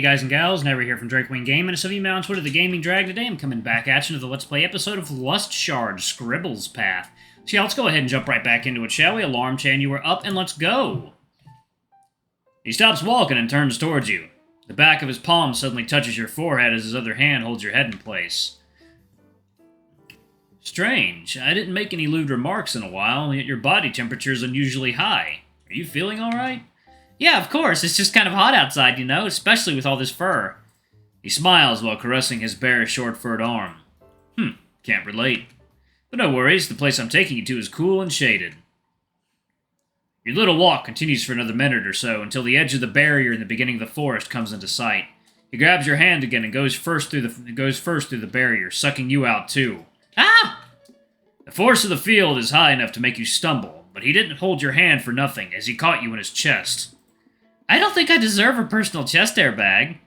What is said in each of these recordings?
guys and gals, Never here from Drakewing Game, and it's me on Twitter, the Gaming Drag. Today I'm coming back at you with the Let's Play episode of Lust Shards, Scribbles Path. So yeah, let's go ahead and jump right back into it, shall we? Alarm Chan, you are up, and let's go! He stops walking and turns towards you. The back of his palm suddenly touches your forehead as his other hand holds your head in place. Strange. I didn't make any lewd remarks in a while, yet your body temperature is unusually high. Are you feeling alright? Yeah, of course. It's just kind of hot outside, you know, especially with all this fur. He smiles while caressing his bare, short-furred arm. Can't relate. But no worries, the place I'm taking you to is cool and shaded. Your little walk continues for another minute or so until the edge of the barrier in the beginning of the forest comes into sight. He grabs your hand again and goes first through the barrier, sucking you out too. Ah! The force of the field is high enough to make you stumble, but he didn't hold your hand for nothing as he caught you in his chest. I don't think I deserve a personal chest airbag.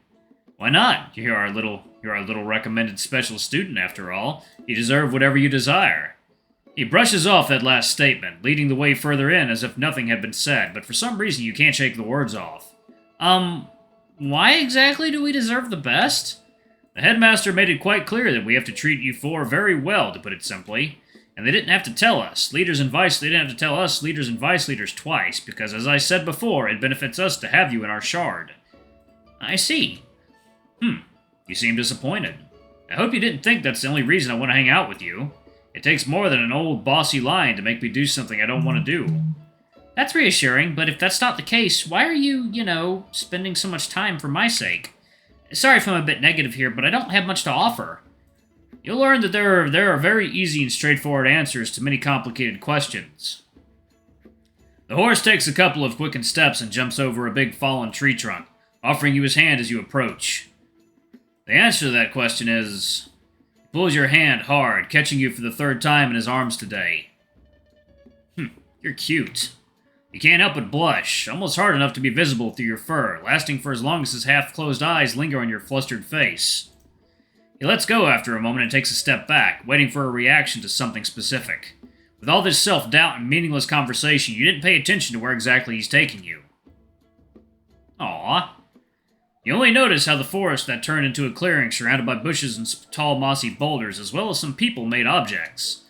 Why not? You're our little recommended special student, after all. You deserve whatever you desire. He brushes off that last statement, leading the way further in as if nothing had been said, but for some reason you can't shake the words off. Why exactly do we deserve the best? The headmaster made it quite clear that we have to treat you four very well, to put it simply. And they didn't have to tell us. They didn't have to tell us, leaders and vice leaders, twice, because as I said before, it benefits us to have you in our shard. I see. You seem disappointed. I hope you didn't think that's the only reason I want to hang out with you. It takes more than an old bossy line to make me do something I don't want to do. That's reassuring, but if that's not the case, why are you, spending so much time for my sake? Sorry if I'm a bit negative here, but I don't have much to offer. You'll learn that there are very easy and straightforward answers to many complicated questions. The horse takes a couple of quickened steps and jumps over a big fallen tree trunk, offering you his hand as you approach. The answer to that question is... He pulls your hand hard, catching you for the third time in his arms today. You're cute. You can't help but blush, almost hard enough to be visible through your fur, lasting for as long as his half-closed eyes linger on your flustered face. He lets go after a moment and takes a step back, waiting for a reaction to something specific. With all this self-doubt and meaningless conversation, you didn't pay attention to where exactly he's taking you. Aww. You only notice how the forest that turned into a clearing surrounded by bushes and tall mossy boulders, as well as some people-made objects.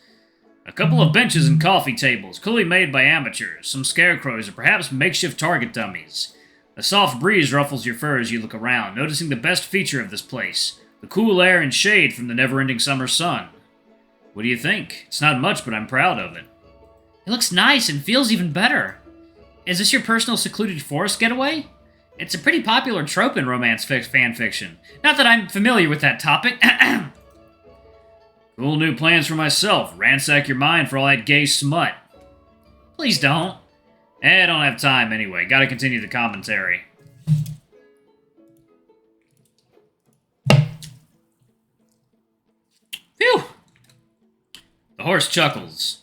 A couple of benches and coffee tables, clearly made by amateurs, some scarecrows, or perhaps makeshift target dummies. A soft breeze ruffles your fur as you look around, noticing the best feature of this place. The cool air and shade from the never-ending summer sun. What do you think? It's not much, but I'm proud of it. It looks nice and feels even better. Is this your personal secluded forest getaway? It's a pretty popular trope in romance fan fiction. Not that I'm familiar with that topic. Cool new plans for myself. Ransack your mind for all that gay smut. Please don't. I don't have time anyway. Gotta continue the commentary. Phew! The horse chuckles.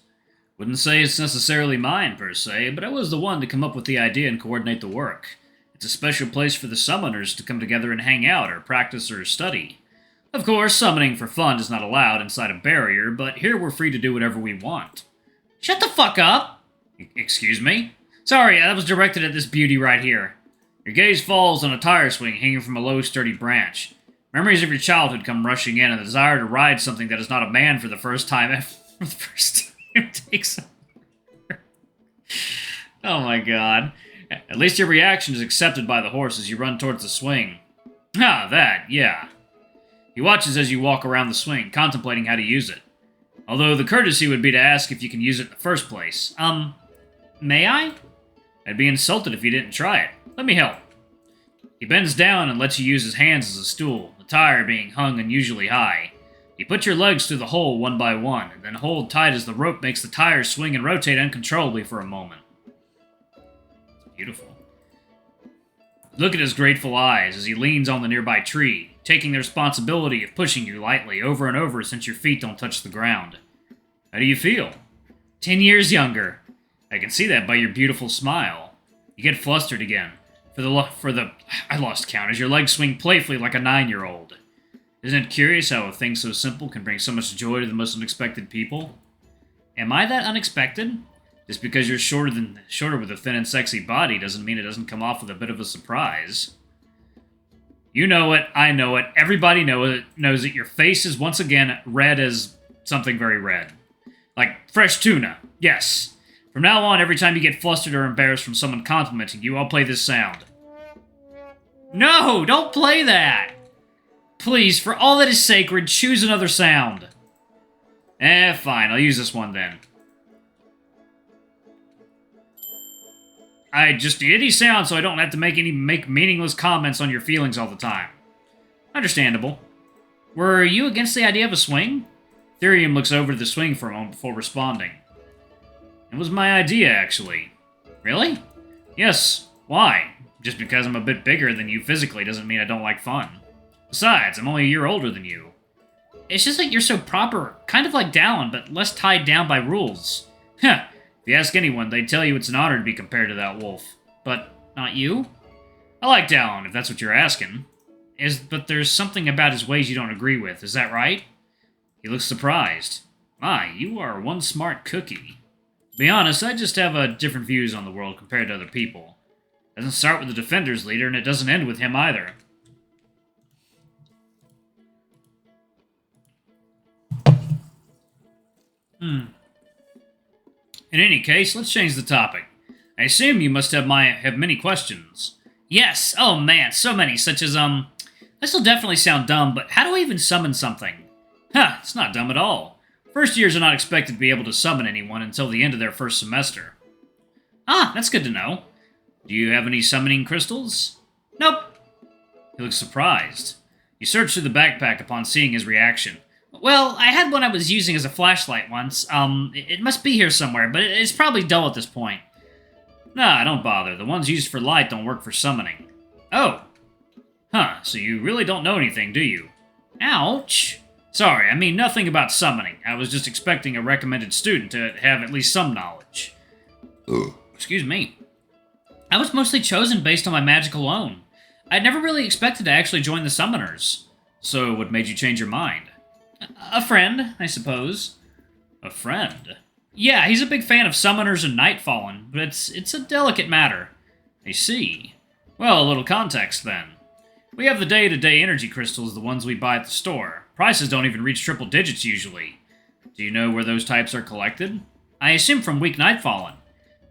Wouldn't say it's necessarily mine, per se, but I was the one to come up with the idea and coordinate the work. It's a special place for the summoners to come together and hang out, or practice, or study. Of course, summoning for fun is not allowed inside a barrier, but here we're free to do whatever we want. Shut the fuck up! Excuse me? Sorry, that was directed at this beauty right here. Your gaze falls on a tire swing hanging from a low, sturdy branch. Memories of your childhood come rushing in, and the desire to ride something that is not a man for the first time takes over. Oh my god. At least your reaction is accepted by the horse as you run towards the swing. Yeah. He watches as you walk around the swing, contemplating how to use it. Although the courtesy would be to ask if you can use it in the first place. May I? I'd be insulted if you didn't try it. Let me help. He bends down and lets you use his hands as a stool, the tire being hung unusually high. You put your legs through the hole one by one, and then hold tight as the rope makes the tire swing and rotate uncontrollably for a moment. It's beautiful. Look at his grateful eyes as he leans on the nearby tree, taking the responsibility of pushing you lightly over and over since your feet don't touch the ground. How do you feel? 10 years younger. I can see that by your beautiful smile. You get flustered again. I lost count as your legs swing playfully like a 9-year-old. Isn't it curious how a thing so simple can bring so much joy to the most unexpected people? Am I that unexpected? Just because you're shorter with a thin and sexy body doesn't mean it doesn't come off with a bit of a surprise. You know it, I know it, everybody knows it. Your face is once again red as something very red. Like fresh tuna, yes. From now on, every time you get flustered or embarrassed from someone complimenting you, I'll play this sound. No, don't play that! Please, for all that is sacred, choose another sound. Fine, I'll use this one then. Just any sound so I don't have to make meaningless comments on your feelings all the time. Understandable. Were you against the idea of a swing? Therium looks over to the swing for a moment before responding. It was my idea, actually. Really? Yes. Why? Just because I'm a bit bigger than you physically doesn't mean I don't like fun. Besides, I'm only a year older than you. It's just that you're so proper, kind of like Dallin, but less tied down by rules. Heh. If you ask anyone, they'd tell you it's an honor to be compared to that wolf. But not you? I like Dallin, if that's what you're asking. But there's something about his ways you don't agree with, is that right? He looks surprised. My, you are one smart cookie. To be honest, I just have different views on the world compared to other people. It doesn't start with the Defenders leader, and it doesn't end with him either. In any case, let's change the topic. I assume you must have many questions. Yes, oh man, so many, such as, this'll definitely sound dumb, but how do I even summon something? Huh, it's not dumb at all. First years are not expected to be able to summon anyone until the end of their first semester. Ah, that's good to know. Do you have any summoning crystals? Nope. He looks surprised. You search through the backpack upon seeing his reaction. Well, I had one I was using as a flashlight once. It must be here somewhere, but it's probably dull at this point. Nah, don't bother. The ones used for light don't work for summoning. Oh. Huh, so you really don't know anything, do you? Ouch. Sorry, I mean nothing about summoning. I was just expecting a recommended student to have at least some knowledge. Excuse me. I was mostly chosen based on my magic alone. I'd never really expected to actually join the Summoners. So what made you change your mind? A friend, I suppose. A friend? Yeah, he's a big fan of Summoners and Nightfallen, but it's a delicate matter. I see. Well, a little context, then. We have the day-to-day energy crystals, the ones we buy at the store. Prices don't even reach triple digits, usually. Do you know where those types are collected? I assume from weak Nightfallen.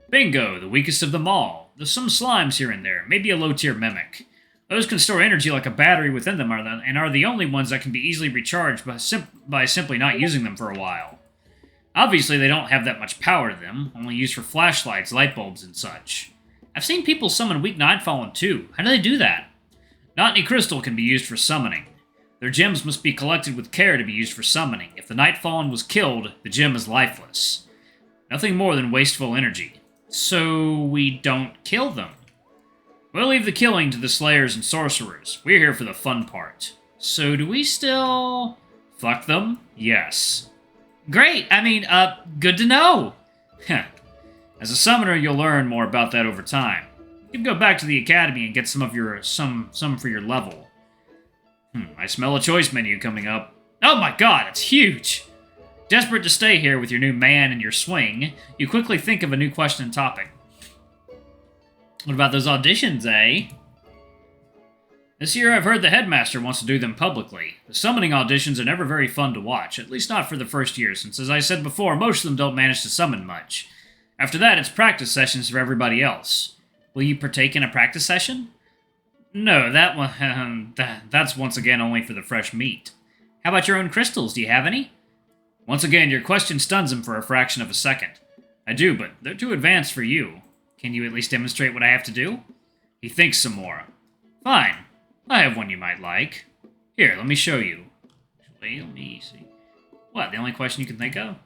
Bingo, the weakest of them all. There's some slimes here and there, maybe a low-tier mimic. Those can store energy like a battery within them and are the only ones that can be easily recharged by simply not using them for a while. Obviously, they don't have that much power to them, only used for flashlights, light bulbs, and such. I've seen people summon weak Nightfallen too. How do they do that? Not any crystal can be used for summoning. Their gems must be collected with care to be used for summoning. If the Nightfallen was killed, the gem is lifeless. Nothing more than wasteful energy. So we don't kill them. We'll leave the killing to the Slayers and Sorcerers. We're here for the fun part. So do we still... fuck them? Yes. Great! I mean, good to know! As a summoner, you'll learn more about that over time. You can go back to the academy and get some for your level. I smell a choice menu coming up. Oh my god, it's huge! Desperate to stay here with your new man and your swing, you quickly think of a new question and topic. What about those auditions, eh? This year I've heard the headmaster wants to do them publicly. The summoning auditions are never very fun to watch, at least not for the first year, since as I said before, most of them don't manage to summon much. After that, it's practice sessions for everybody else. Will you partake in a practice session? No, that one, that's once again only for the fresh meat. How about your own crystals? Do you have any? Once again, your question stuns him for a fraction of a second. I do, but they're too advanced for you. Can you at least demonstrate what I have to do? He thinks some more. Fine. I have one you might like. Here, let me show you. Actually, let me see. What, the only question you can think of?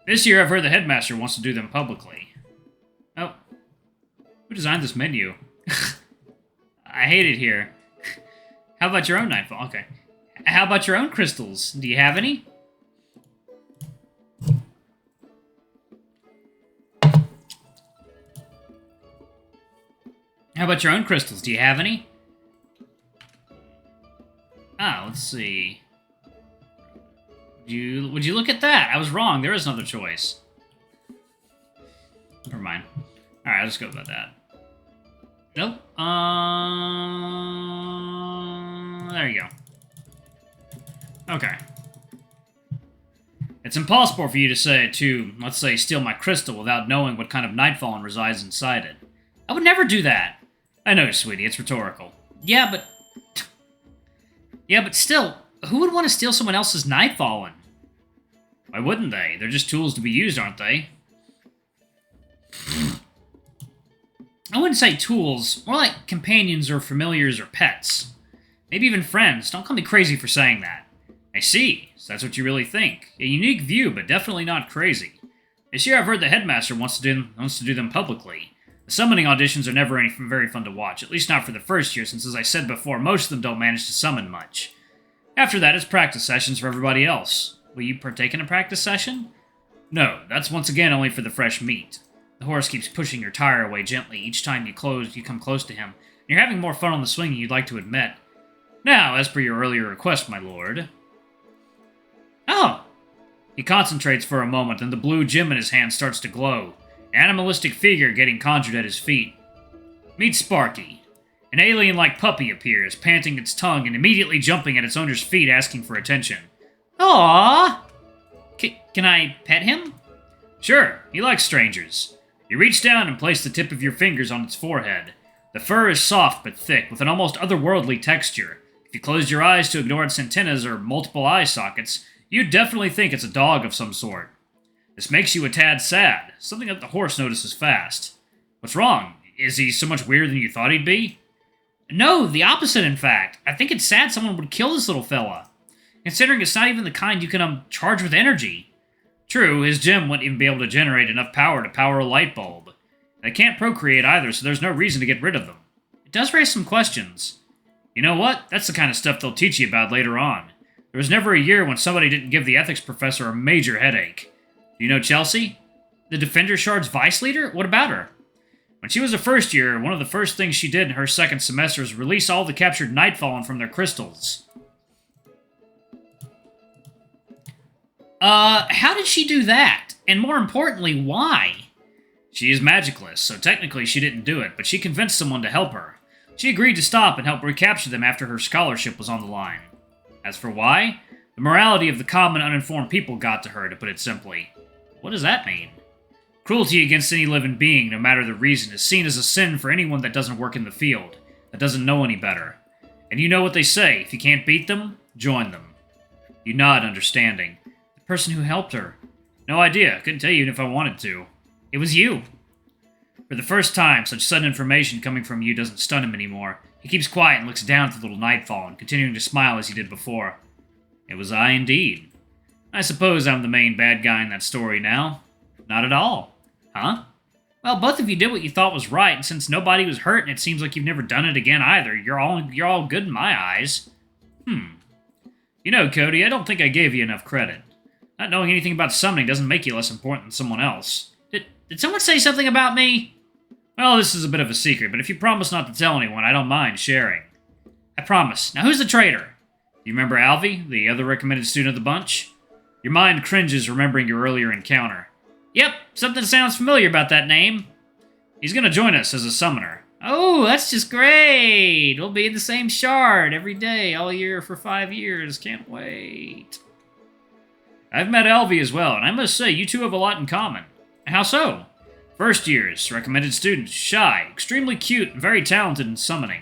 This year I've heard the headmaster wants to do them publicly. Oh. Who designed this menu? I hate it here. How about your own Nightfall? Okay. How about your own crystals? Do you have any? How about your own crystals? Do you have any? Ah, let's see. Would you look at that? I was wrong. There is another choice. Never mind. Alright, I'll just go with that. Nope. There you go. Okay. It's impossible for you to, let's say, steal my crystal without knowing what kind of Nightfallen resides inside it. I would never do that. I know, sweetie, it's rhetorical. Yeah, but still, who would want to steal someone else's Nightfallen? Why wouldn't they? They're just tools to be used, aren't they? I wouldn't say tools, more like companions or familiars or pets. Maybe even friends. Don't call me crazy for saying that. I see, so that's what you really think. A unique view, but definitely not crazy. This year I've heard the headmaster wants to do them publicly. The summoning auditions are never very fun to watch, at least not for the first year, since as I said before, most of them don't manage to summon much. After that, it's practice sessions for everybody else. Will you partake in a practice session? No, that's once again only for the fresh meat. The horse keeps pushing your tire away gently each time you come close to him. You're having more fun on the swing than you'd like to admit. Now, as per your earlier request, my lord. Oh! He concentrates for a moment, and the blue gem in his hand starts to glow. An animalistic figure getting conjured at his feet. Meet Sparky. An alien-like puppy appears, panting its tongue and immediately jumping at its owner's feet, asking for attention. Aww! Can I pet him? Sure, he likes strangers. You reach down and place the tip of your fingers on its forehead. The fur is soft but thick, with an almost otherworldly texture. If you closed your eyes to ignore its antennas or multiple eye sockets, you'd definitely think it's a dog of some sort. This makes you a tad sad, something that the horse notices fast. What's wrong? Is he so much weirder than you thought he'd be? No, the opposite, in fact. I think it's sad someone would kill this little fella. Considering it's not even the kind you can charge with energy. True, his gem wouldn't even be able to generate enough power to power a light bulb. They can't procreate either, so there's no reason to get rid of them. It does raise some questions. You know what? That's the kind of stuff they'll teach you about later on. There was never a year when somebody didn't give the ethics professor a major headache. Do you know Chelsea? The Defender Shards vice leader? What about her? When she was a first year, one of the first things she did in her second semester was release all the captured Nightfallen from their crystals. How did she do that? And more importantly, why? She is magicless, so technically she didn't do it, but she convinced someone to help her. She agreed to stop and help recapture them after her scholarship was on the line. As for why, the morality of the common uninformed people got to her, to put it simply. What does that mean? Cruelty against any living being, no matter the reason, is seen as a sin for anyone that doesn't work in the field, that doesn't know any better. And you know what they say, if you can't beat them, join them. You nod, understanding. The person who helped her. No idea, couldn't tell you even if I wanted to. It was you. For the first time, such sudden information coming from you doesn't stun him anymore. He keeps quiet and looks down at the little Nightfall, and continuing to smile as he did before. It was I indeed. I suppose I'm the main bad guy in that story now. Not at all. Huh? Well, both of you did what you thought was right, and since nobody was hurt and it seems like you've never done it again either, you're all good in my eyes. You know, Cody, I don't think I gave you enough credit. Not knowing anything about summoning doesn't make you less important than someone else. Did someone say something about me? Well, this is a bit of a secret, but if you promise not to tell anyone, I don't mind sharing. I promise. Now, who's the traitor? You remember Alvy, the other recommended student of the bunch? Your mind cringes remembering your earlier encounter. Yep, something sounds familiar about that name. He's gonna join us as a summoner. Oh, that's just great! We'll be in the same shard every day, all year for 5 years. Can't wait. I've met Alvy as well, and I must say, you two have a lot in common. How so? First years, recommended students, shy, extremely cute, and very talented in summoning.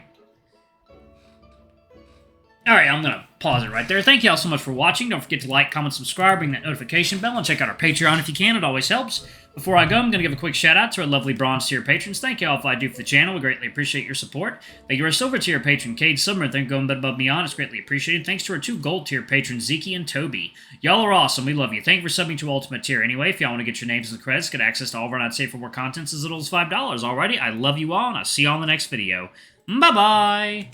Alright, I'm gonna pause it right there. Thank you all so much for watching. Don't forget to like, comment, subscribe, ring that notification bell, and check out our Patreon if you can. It always helps. Before I go, I'm going to give a quick shout out to our lovely bronze tier patrons. Thank you all for all I do for the channel. We greatly appreciate your support. Thank you to our silver tier patron, Cade Summer. Thank you for going above and beyond. It's greatly appreciated. Thanks to our 2 gold tier patrons, Zeke and Toby. Y'all are awesome. We love you. Thank you for subbing to Ultimate Tier. Anyway, if y'all want to get your names in the credits, get access to all of our Not Safe for Work contents as little as $5. Alrighty, I love you all, and I'll see you all in the next video. Bye-bye!